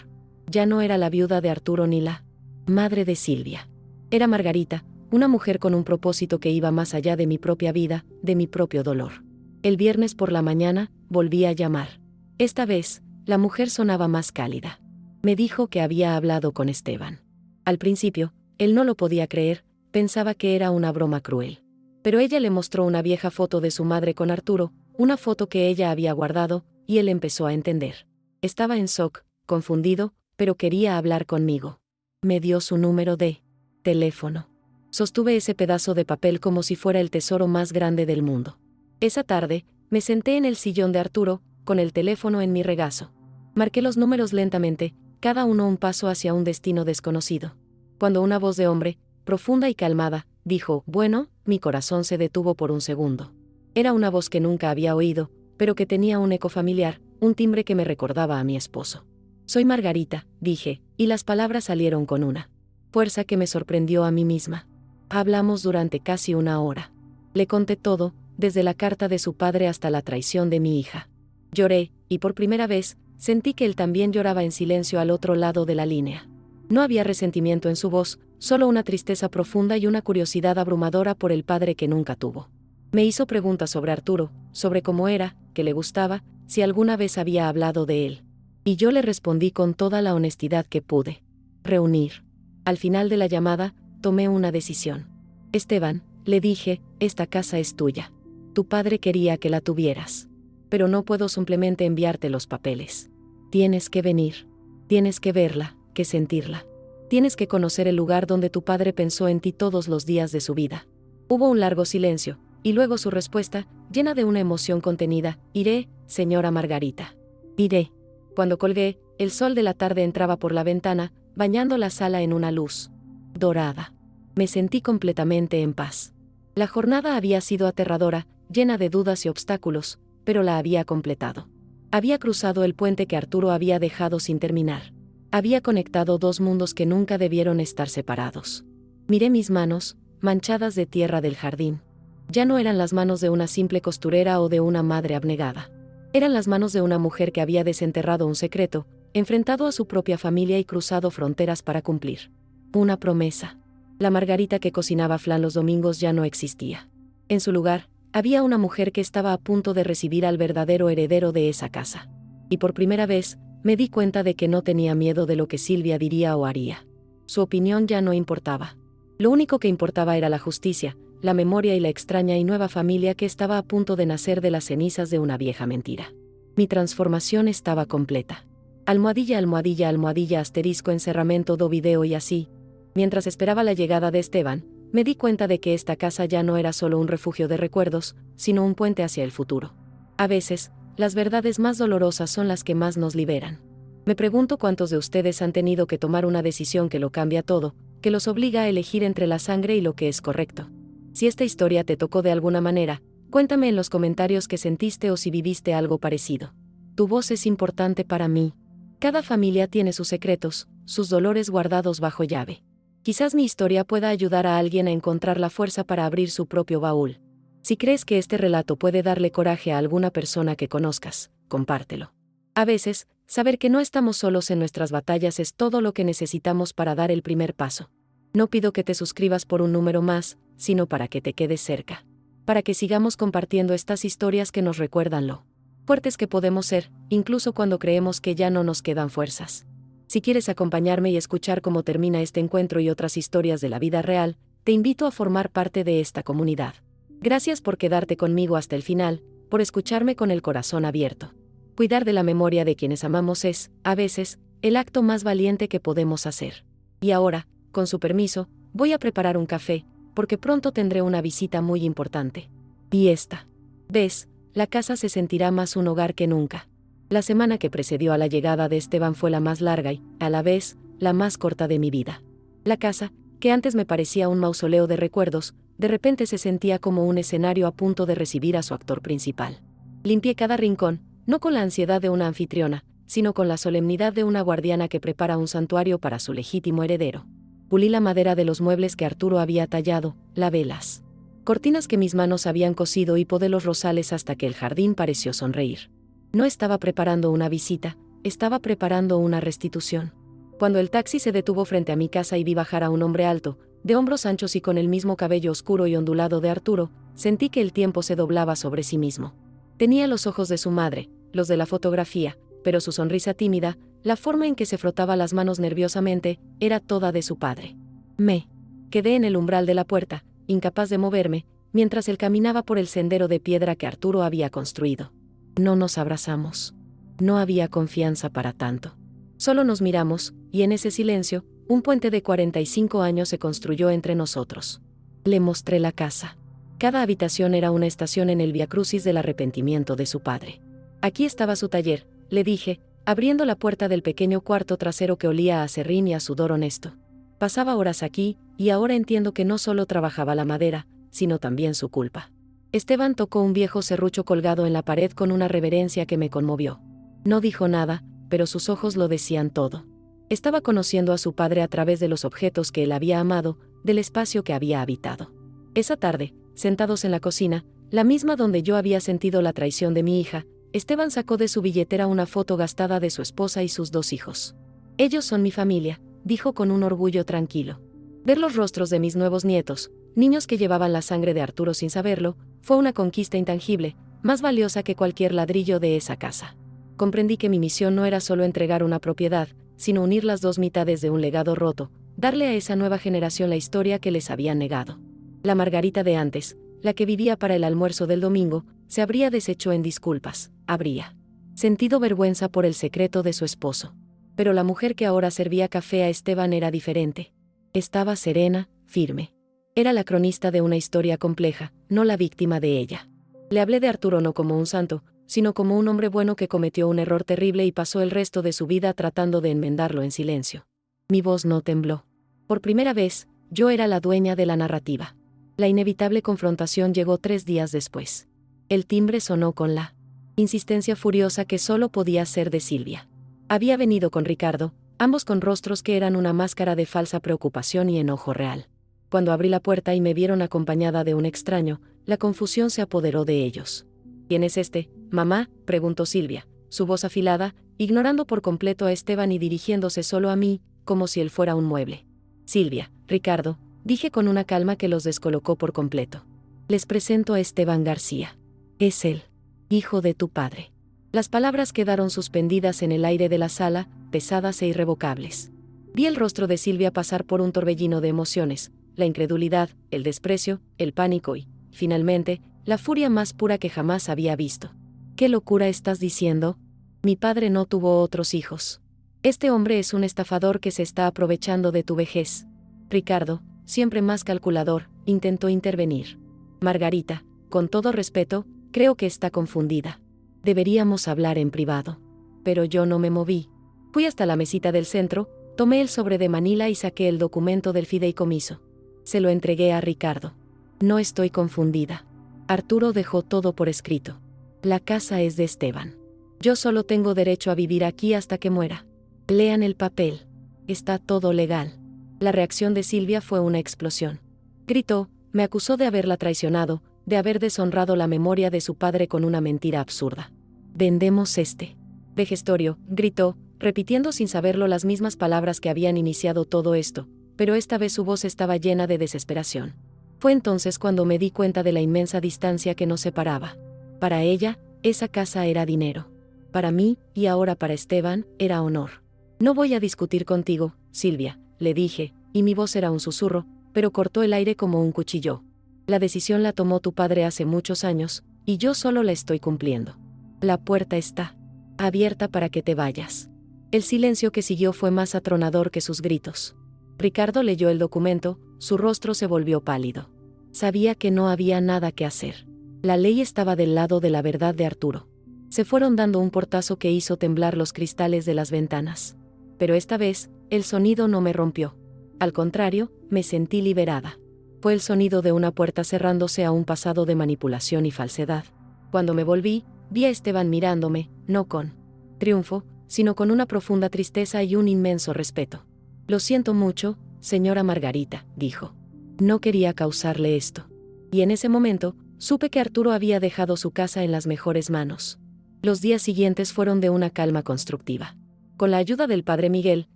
Ya no era la viuda de Arturo ni la madre de Silvia. Era Margarita, una mujer con un propósito que iba más allá de mi propia vida, de mi propio dolor. El viernes por la mañana, volví a llamar. Esta vez, la mujer sonaba más cálida. Me dijo que había hablado con Esteban. Al principio, él no lo podía creer, pensaba que era una broma cruel. Pero ella le mostró una vieja foto de su madre con Arturo, una foto que ella había guardado, y él empezó a entender. Estaba en shock, confundido, pero quería hablar conmigo. Me dio su número de teléfono. Sostuve ese pedazo de papel como si fuera el tesoro más grande del mundo. Esa tarde, me senté en el sillón de Arturo, con el teléfono en mi regazo. Marqué los números lentamente, cada uno un paso hacia un destino desconocido. Cuando una voz de hombre, profunda y calmada, dijo, bueno, mi corazón se detuvo por un segundo. Era una voz que nunca había oído, pero que tenía un eco familiar, un timbre que me recordaba a mi esposo. Soy Margarita, dije, y las palabras salieron con una fuerza que me sorprendió a mí misma. Hablamos durante casi una hora. Le conté todo, desde la carta de su padre hasta la traición de mi hija. Lloré, y por primera vez, sentí que él también lloraba en silencio al otro lado de la línea. No había resentimiento en su voz, solo una tristeza profunda y una curiosidad abrumadora por el padre que nunca tuvo. Me hizo preguntas sobre Arturo, sobre cómo era, qué le gustaba, si alguna vez había hablado de él. Y yo le respondí con toda la honestidad que pude. Reunir. Al final de la llamada, tomé una decisión. Esteban, le dije, esta casa es tuya. Tu padre quería que la tuvieras. Pero no puedo simplemente enviarte los papeles. Tienes que venir. Tienes que verla, que sentirla. Tienes que conocer el lugar donde tu padre pensó en ti todos los días de su vida. Hubo un largo silencio, y luego su respuesta, llena de una emoción contenida, iré, señora Margarita. Iré. Cuando colgué, el sol de la tarde entraba por la ventana, bañando la sala en una luz dorada. Me sentí completamente en paz. La jornada había sido aterradora, llena de dudas y obstáculos, pero la había completado. Había cruzado el puente que Arturo había dejado sin terminar. Había conectado 2 mundos que nunca debieron estar separados. Miré mis manos, manchadas de tierra del jardín. Ya no eran las manos de una simple costurera o de una madre abnegada. Eran las manos de una mujer que había desenterrado un secreto, enfrentado a su propia familia y cruzado fronteras para cumplir una promesa. La Margarita que cocinaba flan los domingos ya no existía. En su lugar, había una mujer que estaba a punto de recibir al verdadero heredero de esa casa. Y por primera vez, me di cuenta de que no tenía miedo de lo que Silvia diría o haría. Su opinión ya no importaba. Lo único que importaba era la justicia, la memoria y la extraña y nueva familia que estaba a punto de nacer de las cenizas de una vieja mentira. Mi transformación estaba completa. Almohadilla, almohadilla, almohadilla, asterisco, encerramento, do video y así. Mientras esperaba la llegada de Esteban, me di cuenta de que esta casa ya no era solo un refugio de recuerdos, sino un puente hacia el futuro. A veces, las verdades más dolorosas son las que más nos liberan. Me pregunto cuántos de ustedes han tenido que tomar una decisión que lo cambia todo, que los obliga a elegir entre la sangre y lo que es correcto. Si esta historia te tocó de alguna manera, cuéntame en los comentarios qué sentiste o si viviste algo parecido. Tu voz es importante para mí. Cada familia tiene sus secretos, sus dolores guardados bajo llave. Quizás mi historia pueda ayudar a alguien a encontrar la fuerza para abrir su propio baúl. Si crees que este relato puede darle coraje a alguna persona que conozcas, compártelo. A veces, saber que no estamos solos en nuestras batallas es todo lo que necesitamos para dar el primer paso. No pido que te suscribas por un número más, sino para que te quedes cerca. Para que sigamos compartiendo estas historias que nos recuerdan lo fuertes que podemos ser, incluso cuando creemos que ya no nos quedan fuerzas. Si quieres acompañarme y escuchar cómo termina este encuentro y otras historias de la vida real, te invito a formar parte de esta comunidad. Gracias por quedarte conmigo hasta el final, por escucharme con el corazón abierto. Cuidar de la memoria de quienes amamos es, a veces, el acto más valiente que podemos hacer. Y ahora, con su permiso, voy a preparar un café, porque pronto tendré una visita muy importante. Y esta vez, la casa se sentirá más un hogar que nunca. La semana que precedió a la llegada de Esteban fue la más larga y, a la vez, la más corta de mi vida. La casa, que antes me parecía un mausoleo de recuerdos, de repente se sentía como un escenario a punto de recibir a su actor principal. Limpié cada rincón, no con la ansiedad de una anfitriona, sino con la solemnidad de una guardiana que prepara un santuario para su legítimo heredero. Pulí la madera de los muebles que Arturo había tallado, lavé las cortinas que mis manos habían cosido y podé los rosales hasta que el jardín pareció sonreír. No estaba preparando una visita, estaba preparando una restitución. Cuando el taxi se detuvo frente a mi casa y vi bajar a un hombre alto, de hombros anchos y con el mismo cabello oscuro y ondulado de Arturo, sentí que el tiempo se doblaba sobre sí mismo. Tenía los ojos de su madre, los de la fotografía, pero su sonrisa tímida, la forma en que se frotaba las manos nerviosamente, era toda de su padre. Me quedé en el umbral de la puerta, incapaz de moverme, mientras él caminaba por el sendero de piedra que Arturo había construido. No nos abrazamos. No había confianza para tanto. Solo nos miramos, y en ese silencio, un puente de 45 años se construyó entre nosotros. Le mostré la casa. Cada habitación era una estación en el viacrucis del arrepentimiento de su padre. Aquí estaba su taller, le dije, abriendo la puerta del pequeño cuarto trasero que olía a serrín y a sudor honesto. Pasaba horas aquí, y ahora entiendo que no solo trabajaba la madera, sino también su culpa. Esteban tocó un viejo serrucho colgado en la pared con una reverencia que me conmovió. No dijo nada, pero sus ojos lo decían todo. Estaba conociendo a su padre a través de los objetos que él había amado, del espacio que había habitado. Esa tarde, sentados en la cocina, la misma donde yo había sentido la traición de mi hija, Esteban sacó de su billetera una foto gastada de su esposa y sus 2 hijos. Ellos son mi familia, dijo con un orgullo tranquilo. Ver los rostros de mis nuevos nietos, niños que llevaban la sangre de Arturo sin saberlo, fue una conquista intangible, más valiosa que cualquier ladrillo de esa casa. Comprendí que mi misión no era solo entregar una propiedad, sino unir las 2 mitades de un legado roto, darle a esa nueva generación la historia que les habían negado. La Margarita de antes, la que vivía para el almuerzo del domingo, se habría deshecho en disculpas, habría sentido vergüenza por el secreto de su esposo. Pero la mujer que ahora servía café a Esteban era diferente. Estaba serena, firme. Era la cronista de una historia compleja, no la víctima de ella. Le hablé de Arturo no como un santo, sino como un hombre bueno que cometió un error terrible y pasó el resto de su vida tratando de enmendarlo en silencio. Mi voz no tembló. Por primera vez, yo era la dueña de la narrativa. La inevitable confrontación llegó 3 días después. El timbre sonó con la insistencia furiosa que solo podía ser de Silvia. Había venido con Ricardo, ambos con rostros que eran una máscara de falsa preocupación y enojo real. Cuando abrí la puerta y me vieron acompañada de un extraño, la confusión se apoderó de ellos. ¿Quién es este, mamá?, preguntó Silvia, su voz afilada, ignorando por completo a Esteban y dirigiéndose solo a mí, como si él fuera un mueble. Silvia, Ricardo, dije con una calma que los descolocó por completo. Les presento a Esteban García. Es él, hijo de tu padre. Las palabras quedaron suspendidas en el aire de la sala, pesadas e irrevocables. Vi el rostro de Silvia pasar por un torbellino de emociones, la incredulidad, el desprecio, el pánico y, finalmente, la furia más pura que jamás había visto. ¿Qué locura estás diciendo? Mi padre no tuvo otros hijos. Este hombre es un estafador que se está aprovechando de tu vejez. Ricardo, siempre más calculador, intentó intervenir. Margarita, con todo respeto, creo que está confundida. Deberíamos hablar en privado. Pero yo no me moví. Fui hasta la mesita del centro, tomé el sobre de Manila y saqué el documento del fideicomiso. Se lo entregué a Ricardo. No estoy confundida. Arturo dejó todo por escrito. La casa es de Esteban. Yo solo tengo derecho a vivir aquí hasta que muera. Lean el papel. Está todo legal. La reacción de Silvia fue una explosión. Gritó, me acusó de haberla traicionado, de haber deshonrado la memoria de su padre con una mentira absurda. Vendemos este vejestorio, gritó, repitiendo sin saberlo las mismas palabras que habían iniciado todo esto, pero esta vez su voz estaba llena de desesperación. Fue entonces cuando me di cuenta de la inmensa distancia que nos separaba. Para ella, esa casa era dinero. Para mí, y ahora para Esteban, era honor. No voy a discutir contigo, Silvia, le dije, y mi voz era un susurro, pero cortó el aire como un cuchillo. La decisión la tomó tu padre hace muchos años, y yo solo la estoy cumpliendo. La puerta está abierta para que te vayas. El silencio que siguió fue más atronador que sus gritos. Ricardo leyó el documento, su rostro se volvió pálido. Sabía que no había nada que hacer. La ley estaba del lado de la verdad de Arturo. Se fueron dando un portazo que hizo temblar los cristales de las ventanas. Pero esta vez, el sonido no me rompió. Al contrario, me sentí liberada. Fue el sonido de una puerta cerrándose a un pasado de manipulación y falsedad. Cuando me volví, vi a Esteban mirándome, no con triunfo, sino con una profunda tristeza y un inmenso respeto. Lo siento mucho, señora Margarita, dijo. No quería causarle esto. Y en ese momento, supe que Arturo había dejado su casa en las mejores manos. Los días siguientes fueron de una calma constructiva. Con la ayuda del padre Miguel,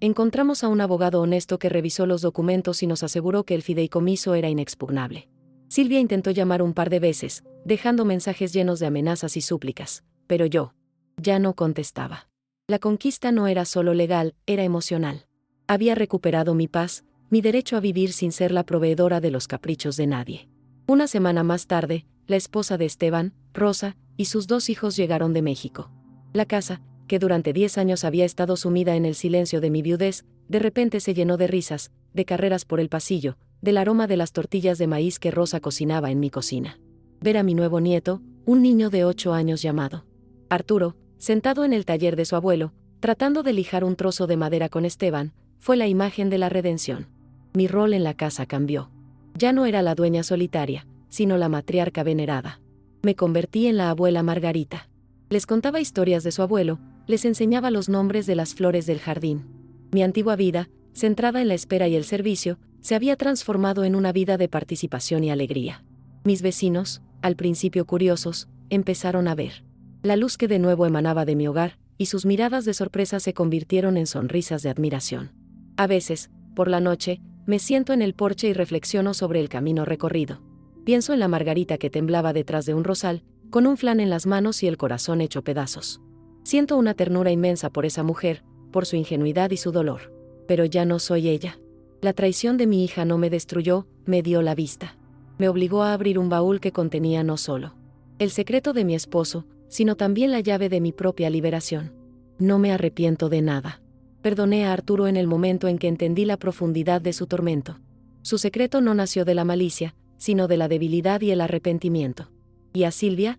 encontramos a un abogado honesto que revisó los documentos y nos aseguró que el fideicomiso era inexpugnable. Silvia intentó llamar un par de veces, dejando mensajes llenos de amenazas y súplicas, pero yo ya no contestaba. La conquista no era solo legal, era emocional. Había recuperado mi paz, mi derecho a vivir sin ser la proveedora de los caprichos de nadie. Una semana más tarde, la esposa de Esteban, Rosa, y sus 2 hijos llegaron de México. La casa, que durante 10 años había estado sumida en el silencio de mi viudez, de repente se llenó de risas, de carreras por el pasillo, del aroma de las tortillas de maíz que Rosa cocinaba en mi cocina. Ver a mi nuevo nieto, un niño de 8 años llamado Arturo, sentado en el taller de su abuelo, tratando de lijar un trozo de madera con Esteban, fue la imagen de la redención. Mi rol en la casa cambió. Ya no era la dueña solitaria, sino la matriarca venerada. Me convertí en la abuela Margarita. Les contaba historias de su abuelo, les enseñaba los nombres de las flores del jardín. Mi antigua vida, centrada en la espera y el servicio, se había transformado en una vida de participación y alegría. Mis vecinos, al principio curiosos, empezaron a ver la luz que de nuevo emanaba de mi hogar, y sus miradas de sorpresa se convirtieron en sonrisas de admiración. A veces, por la noche, me siento en el porche y reflexiono sobre el camino recorrido. Pienso en la Margarita que temblaba detrás de un rosal, con un flan en las manos y el corazón hecho pedazos. Siento una ternura inmensa por esa mujer, por su ingenuidad y su dolor. Pero ya no soy ella. La traición de mi hija no me destruyó, me dio la vista. Me obligó a abrir un baúl que contenía no solo el secreto de mi esposo, sino también la llave de mi propia liberación. No me arrepiento de nada. Perdoné a Arturo en el momento en que entendí la profundidad de su tormento. Su secreto no nació de la malicia, sino de la debilidad y el arrepentimiento. Y a Silvia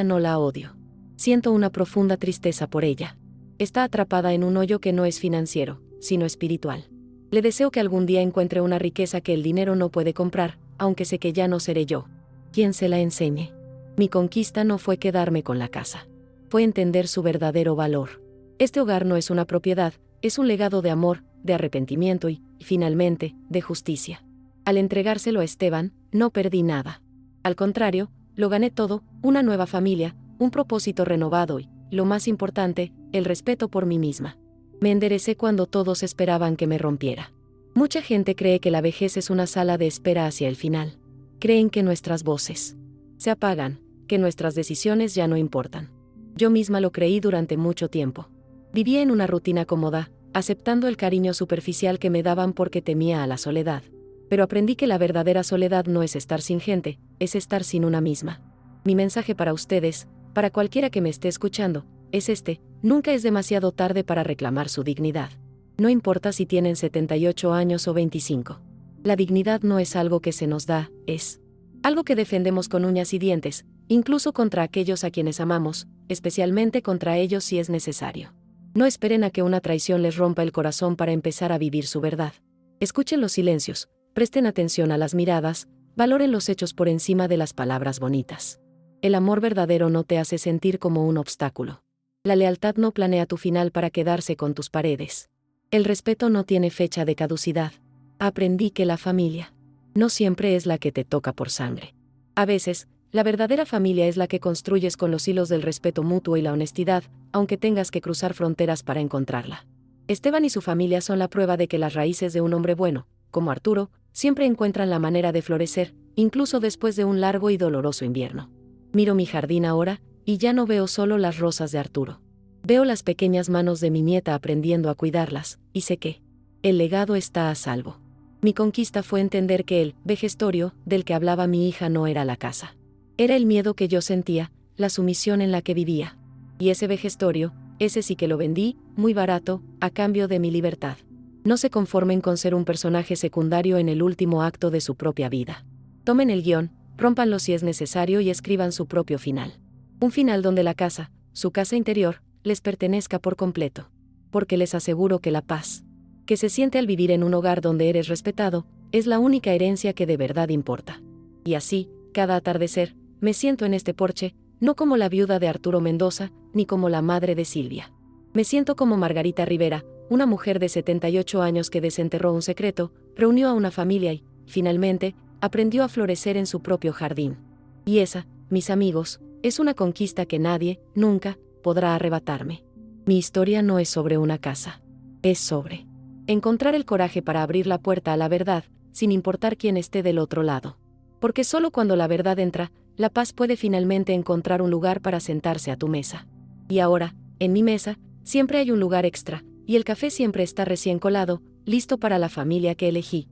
no la odio. Siento una profunda tristeza por ella. Está atrapada en un hoyo que no es financiero, sino espiritual. Le deseo que algún día encuentre una riqueza que el dinero no puede comprar, aunque sé que ya no seré yo quien se la enseñe. Mi conquista no fue quedarme con la casa. Fue entender su verdadero valor. Este hogar no es una propiedad, es un legado de amor, de arrepentimiento y, finalmente, de justicia. Al entregárselo a Esteban, no perdí nada. Al contrario, lo gané todo, una nueva familia, un propósito renovado y, lo más importante, el respeto por mí misma. Me enderecé cuando todos esperaban que me rompiera. Mucha gente cree que la vejez es una sala de espera hacia el final. Creen que nuestras voces se apagan, que nuestras decisiones ya no importan. Yo misma lo creí durante mucho tiempo. Vivía en una rutina cómoda, aceptando el cariño superficial que me daban porque temía a la soledad. Pero aprendí que la verdadera soledad no es estar sin gente, es estar sin una misma. Mi mensaje para ustedes, para cualquiera que me esté escuchando, es este: nunca es demasiado tarde para reclamar su dignidad. No importa si tienen 78 años o 25. La dignidad no es algo que se nos da, es algo que defendemos con uñas y dientes, incluso contra aquellos a quienes amamos, especialmente contra ellos si es necesario. No esperen a que una traición les rompa el corazón para empezar a vivir su verdad. Escuchen los silencios, presten atención a las miradas, valoren los hechos por encima de las palabras bonitas. El amor verdadero no te hace sentir como un obstáculo. La lealtad no planea tu final para quedarse con tus paredes. El respeto no tiene fecha de caducidad. Aprendí que la familia no siempre es la que te toca por sangre. A veces, la verdadera familia es la que construyes con los hilos del respeto mutuo y la honestidad, aunque tengas que cruzar fronteras para encontrarla. Esteban y su familia son la prueba de que las raíces de un hombre bueno, como Arturo, siempre encuentran la manera de florecer, incluso después de un largo y doloroso invierno. Miro mi jardín ahora, y ya no veo solo las rosas de Arturo. Veo las pequeñas manos de mi nieta aprendiendo a cuidarlas, y sé que el legado está a salvo. Mi conquista fue entender que el vejestorio del que hablaba mi hija no era la casa. Era el miedo que yo sentía, la sumisión en la que vivía. Y ese vejestorio, ese sí que lo vendí, muy barato, a cambio de mi libertad. No se conformen con ser un personaje secundario en el último acto de su propia vida. Tomen el guión, rómpanlo si es necesario y escriban su propio final. Un final donde la casa, su casa interior, les pertenezca por completo. Porque les aseguro que la paz que se siente al vivir en un hogar donde eres respetado, es la única herencia que de verdad importa. Y así, cada atardecer, me siento en este porche, no como la viuda de Arturo Mendoza, ni como la madre de Silvia. Me siento como Margarita Rivera, una mujer de 78 años que desenterró un secreto, reunió a una familia y, finalmente, aprendió a florecer en su propio jardín. Y esa, mis amigos, es una conquista que nadie, nunca, podrá arrebatarme. Mi historia no es sobre una casa. Es sobre encontrar el coraje para abrir la puerta a la verdad, sin importar quién esté del otro lado. Porque solo cuando la verdad entra, la paz puede finalmente encontrar un lugar para sentarse a tu mesa. Y ahora, en mi mesa, siempre hay un lugar extra, y el café siempre está recién colado, listo para la familia que elegí.